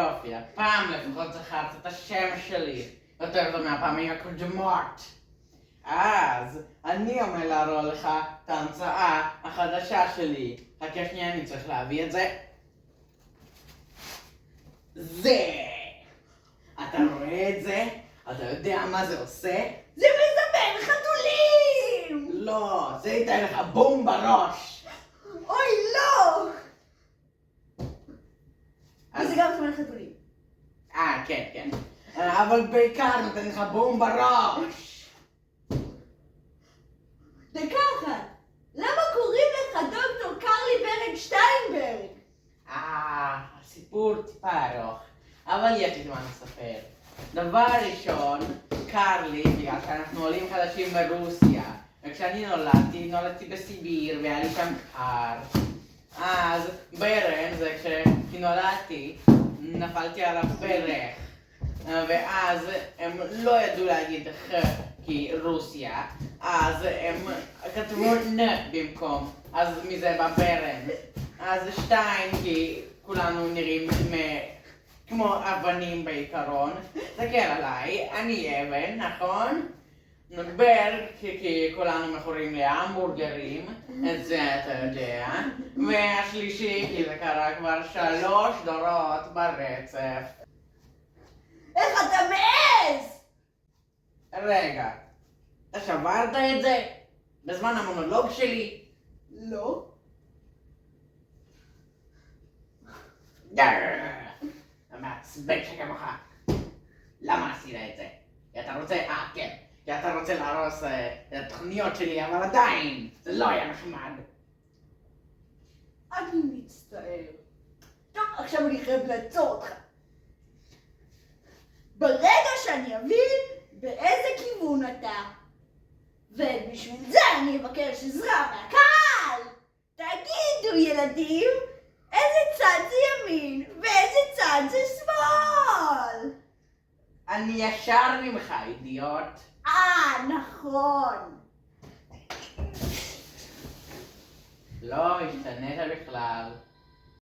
יופי, הפעם לפחות זכרת את השם שלי, יותר טוב מהפעמים הקודמות. אז אני אומר להראות לך את ההמצאה החדשה שלי. חכה שנייה, אני צריך להביא את זה. זה! אתה רואה את זה? אתה יודע מה זה עושה? זה מזמן חתולים! לא, זה ייתן לך בום בראש! אוי, לא! אז- וזה גם זמן חתולים. כן. אבל בעיקר נותן לך בום בראש! דקה אחת, למה קוראים לך דוקטור קרלי ברג שטיינברג? הסיפור טיפה ארוך, אבל יש לי זמן לספר. דבר ראשון, קרלי, בגלל שאנחנו עולים חדשים מרוסיה, וכשאני נולדתי בסיביר והיה לי שם קר. אז ברן, זה כשנולדתי, נפלתי על הברך, ואז הם לא ידעו להגיד כי רוסיה, אז הם כתבו נ במקום, אז מזה בא ברן. אז שתיים, כי כולנו נראים כמו אבנים בעיקרון. תסתכל עליי, אני אבן, נכון? ברג, כי כולנו מכורים להמבורגרים, את זה אתה יודע. והשלישי, כי זה קרה כבר 3 דורות ברצף. איך אתה מעז? רגע, אתה שברת את זה? בזמן המונולוג שלי? לא. מעצבן שכמוך. למה עשית את זה? כי אתה רוצה, כן, כי אתה רוצה להרוס את התוכניות שלי, אבל עדיין, זה לא היה נחמד. אני מצטער. טוב, עכשיו אני חייב לעצור אותך. ברגע שאני אבין באיזה כיוון אתה, ובשביל זה אני אבקש עזרה מהקהל. תגידו ילדים, איזה צד זה ימין ואיזה צד זה שמאל? אני ישר ממך, אידיוט. נכון. לא השתנית בכלל.